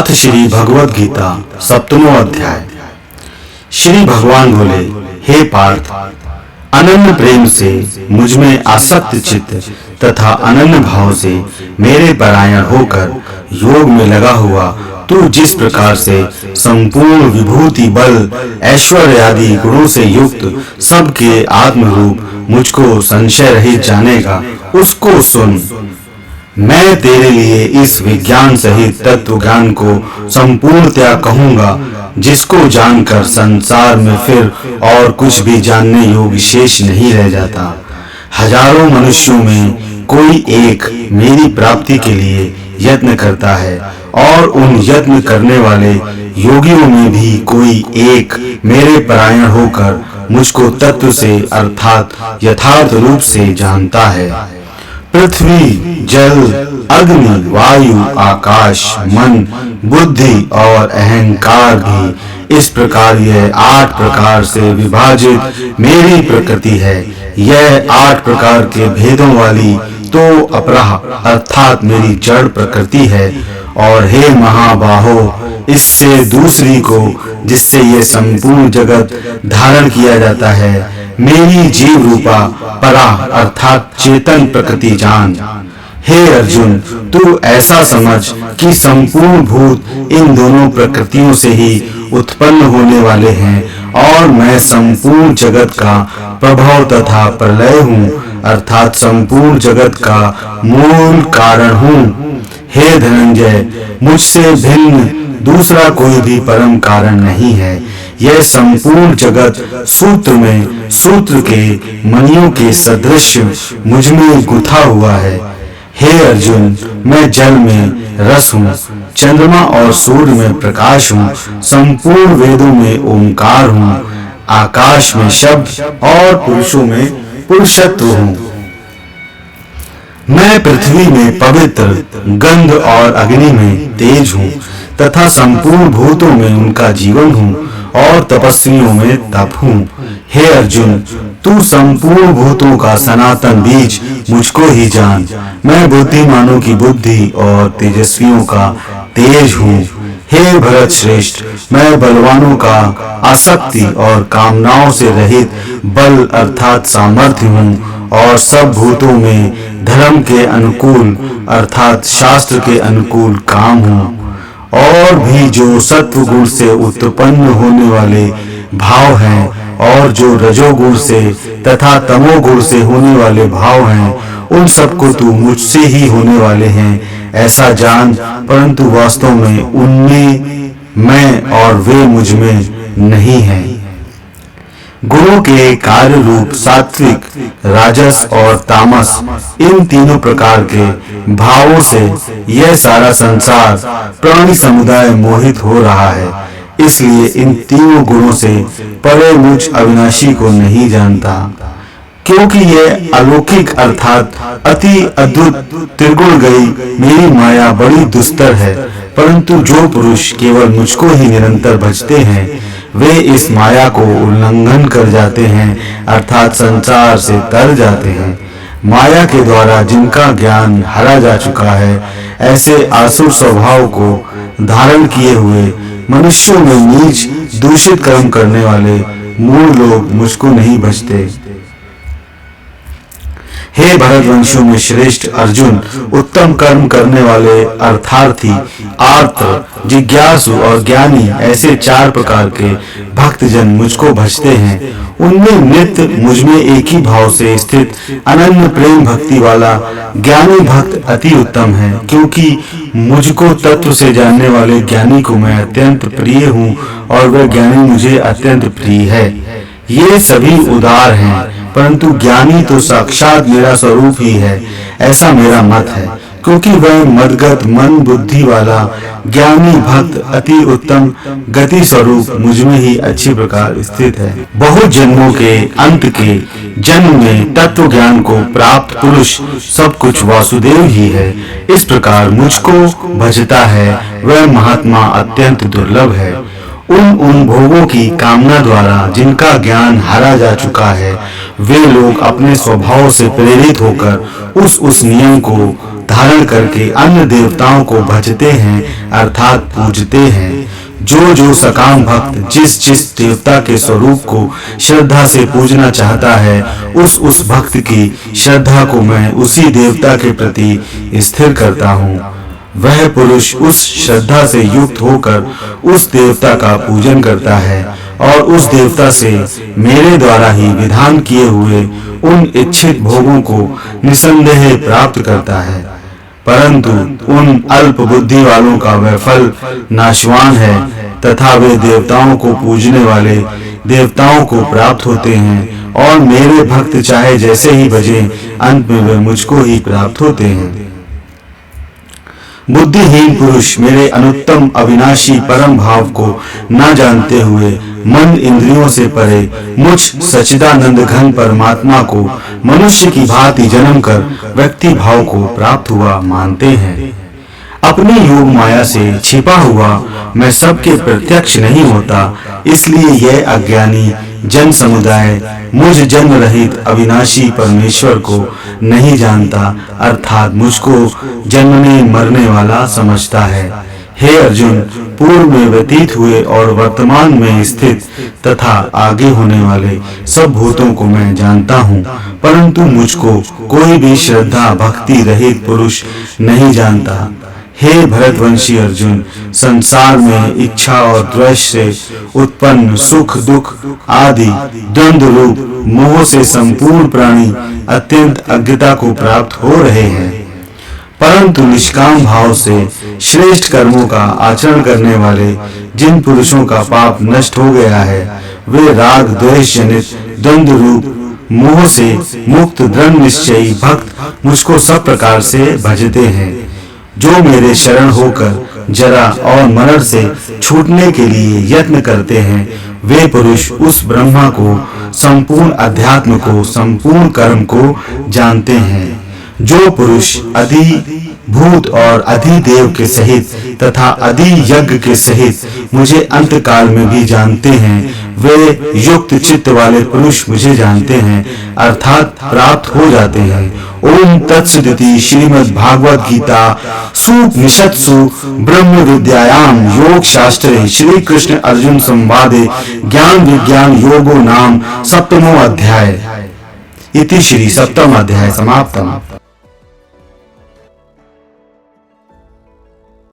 अथ श्री भगवद गीता सप्तमो अध्याय। श्री भगवान बोले, हे पार्थ, अनन्य प्रेम से मुझ में आसक्त चित्त तथा अनन्य भाव से मेरे परायण होकर योग में लगा हुआ तू जिस प्रकार से संपूर्ण विभूति बल ऐश्वर्य आदि गुणों से युक्त सबके आत्म रूप मुझको संशय रहित जानेगा, उसको सुन। मैं तेरे लिए इस विज्ञान सहित तत्व ज्ञान को संपूर्णतया कहूंगा, जिसको जानकर संसार में फिर और कुछ भी जानने योग्य शेष नहीं रह जाता। हजारों मनुष्यों में कोई एक मेरी प्राप्ति के लिए यत्न करता है और उन यत्न करने वाले योगियों में भी कोई एक मेरे परायण होकर मुझको तत्व से अर्थात यथार्थ रूप से जानता है। पृथ्वी, जल, अग्नि, वायु, आकाश, मन, बुद्धि और अहंकार भी इस प्रकार यह 8 प्रकार से विभाजित मेरी प्रकृति है। यह 8 प्रकार के भेदों वाली तो अपराह अर्थात मेरी जड़ प्रकृति है। और हे महाबाहो, इससे दूसरी को जिससे ये संपूर्ण जगत धारण किया जाता है, मेरी जीव रूपा परा अर्थात चेतन प्रकृति जान। हे अर्जुन, तू ऐसा समझ कि संपूर्ण भूत इन दोनों प्रकृतियों से ही उत्पन्न होने वाले हैं और मैं संपूर्ण जगत का प्रभाव तथा प्रलय हूँ अर्थात संपूर्ण जगत का मूल कारण हूँ। हे धनंजय, मुझसे भिन्न दूसरा कोई भी परम कारण नहीं है। यह संपूर्ण जगत सूत्र में सूत्र के मणियों के सदृश मुझ में गुथा हुआ है। हे अर्जुन, मैं जल में रस हूँ, चंद्रमा और सूर्य में प्रकाश हूँ, संपूर्ण वेदों में ओंकार हूँ, आकाश में शब्द और पुरुषों में पुरुषत्व हूँ। मैं पृथ्वी में पवित्र, गंध और अग्नि में तेज हूँ तथा संपूर्ण भूतों में उनका जीवन हूँ और तपस्वियों में तप हूँ। हे अर्जुन, तू संपूर्ण भूतों का सनातन बीज मुझको ही जान। मैं बुद्धिमानों की बुद्धि और तेजस्वियों का तेज हूँ। हे भरत श्रेष्ठ, मैं बलवानों का आसक्ति और कामनाओं से रहित बल अर्थात सामर्थ्य हूँ और सब भूतों में धर्म के अनुकूल अर्थात शास्त्र के अनुकूल काम हूँ। और भी जो सत्व गुण से उत्पन्न होने वाले भाव हैं और जो रजोगुण से तथा तमोगुण से होने वाले भाव हैं, उन सबको तू मुझसे ही होने वाले हैं ऐसा जान, परंतु वास्तव में उनमें मैं और वे मुझ में नहीं हैं। गुणों के कार्य रूप सात्विक, राजस और तामस, इन तीनों प्रकार के भावों से यह सारा संसार प्राणी समुदाय मोहित हो रहा है। इसलिए इन तीनों गुणों से परे मुझ अविनाशी को नहीं जानता, क्योंकि यह अलौकिक अर्थात अति अद्भुत त्रिगुण गई मेरी माया बड़ी दुस्तर है। परंतु जो पुरुष केवल मुझको ही निरंतर भजते हैं, वे इस माया को उल्लंघन कर जाते हैं अर्थात संसार से तर जाते हैं। माया के द्वारा जिनका ज्ञान हरा जा चुका है, ऐसे आसुर स्वभाव को धारण किए हुए मनुष्यों में नीच दूषित कर्म करने वाले मूढ़ लोग मुझको नहीं भजते। हे भरतवंशियों में श्रेष्ठ अर्जुन, उत्तम कर्म करने वाले अर्थार्थी, आर्त, जिज्ञासु और ज्ञानी ऐसे 4 प्रकार के भक्तजन मुझको भजते हैं। उनमें नित्य मुझ में एक ही भाव से स्थित अनन्य प्रेम भक्ति वाला ज्ञानी भक्त अति उत्तम है, क्योंकि मुझको तत्व से जानने वाले ज्ञानी को मैं अत्यंत प्रिय हूँ और वह ज्ञानी मुझे अत्यंत प्रिय है। ये सभी उदार हैं, परंतु ज्ञानी तो साक्षात मेरा स्वरूप ही है, ऐसा मेरा मत है, क्योंकि वह मदगत मन बुद्धि वाला ज्ञानी भक्त अति उत्तम गति स्वरूप मुझ में ही अच्छी प्रकार स्थित है। बहुत जन्मों के अंत के जन्म में तत्व ज्ञान को प्राप्त पुरुष सब कुछ वासुदेव ही है। इस प्रकार मुझको भजता है वह महात्मा अत्यंत दुर्लभ है। उन भोगों की कामना द्वारा जिनका ज्ञान हारा जा चुका है, वे लोग अपने स्वभाव से प्रेरित होकर उस नियम को धारण करके अन्य देवताओं को भजते हैं अर्थात पूजते हैं। जो सकाम भक्त जिस देवता के स्वरूप को श्रद्धा से पूजना चाहता है, उस भक्त की श्रद्धा को मैं उसी देवता के प्रति स्थिर करता हूँ। वह पुरुष उस श्रद्धा से युक्त होकर उस देवता का पूजन करता है और उस देवता से मेरे द्वारा ही विधान किए हुए उन इच्छित भोगों को निसंदेह प्राप्त करता है। परंतु उन अल्प बुद्धि वालों का वह फल नाशवान है तथा वे देवताओं को पूजने वाले देवताओं को प्राप्त होते हैं और मेरे भक्त चाहे जैसे ही भजें, अंत में वे मुझको ही प्राप्त होते हैं। बुद्धिहीन पुरुष मेरे अनुत्तम अविनाशी परम भाव को न जानते हुए मन इंद्रियों से परे मुझ सच्चिदानंद घन परमात्मा को मनुष्य की भांति जन्म कर व्यक्ति भाव को प्राप्त हुआ मानते हैं। अपनी योग माया से छिपा हुआ मैं सबके प्रत्यक्ष नहीं होता, इसलिए यह अज्ञानी जन समुदाय मुझ जन्म रहित अविनाशी परमेश्वर को नहीं जानता अर्थात मुझको जन्मने मरने वाला समझता है। हे अर्जुन, पूर्व में व्यतीत हुए और वर्तमान में स्थित तथा आगे होने वाले सब भूतों को मैं जानता हूँ, परंतु मुझको कोई भी श्रद्धा भक्ति रहित पुरुष नहीं जानता। हे भरतवंशी अर्जुन, संसार में इच्छा और द्वेष से उत्पन्न सुख दुख आदि द्वंद्व रूप मोह से संपूर्ण प्राणी अत्यंत अज्ञता को प्राप्त हो रहे हैं, परंतु निष्काम भाव से श्रेष्ठ कर्मों का आचरण करने वाले जिन पुरुषों का पाप नष्ट हो गया है, वे राग द्वेष जनित द्वंद्व रूप मोह से मुक्त दृढ़ निश्चयी भक्त मुझको सब प्रकार से भजते हैं। जो मेरे शरण होकर जरा और मरण से छूटने के लिए यत्न करते हैं, वे पुरुष उस ब्रह्मा को, संपूर्ण अध्यात्म को, संपूर्ण कर्म को जानते हैं। जो पुरुष अधि भूत और अधिदेव के सहित तथा अधि यज्ञ के सहित मुझे अंत काल में भी जानते हैं, वे युक्त चित्त वाले पुरुष मुझे जानते हैं अर्थात प्राप्त हो जाते हैं। ओम तत्सदिति श्रीमद् भागवत गीता सुपनिषत्सु ब्रह्म विद्यायाम योग शास्त्रे श्री कृष्ण अर्जुन संवादे ज्ञान विज्ञान योगो नाम सप्तमो अध्याय। इति श्री सप्तम अध्याय समाप्तम्।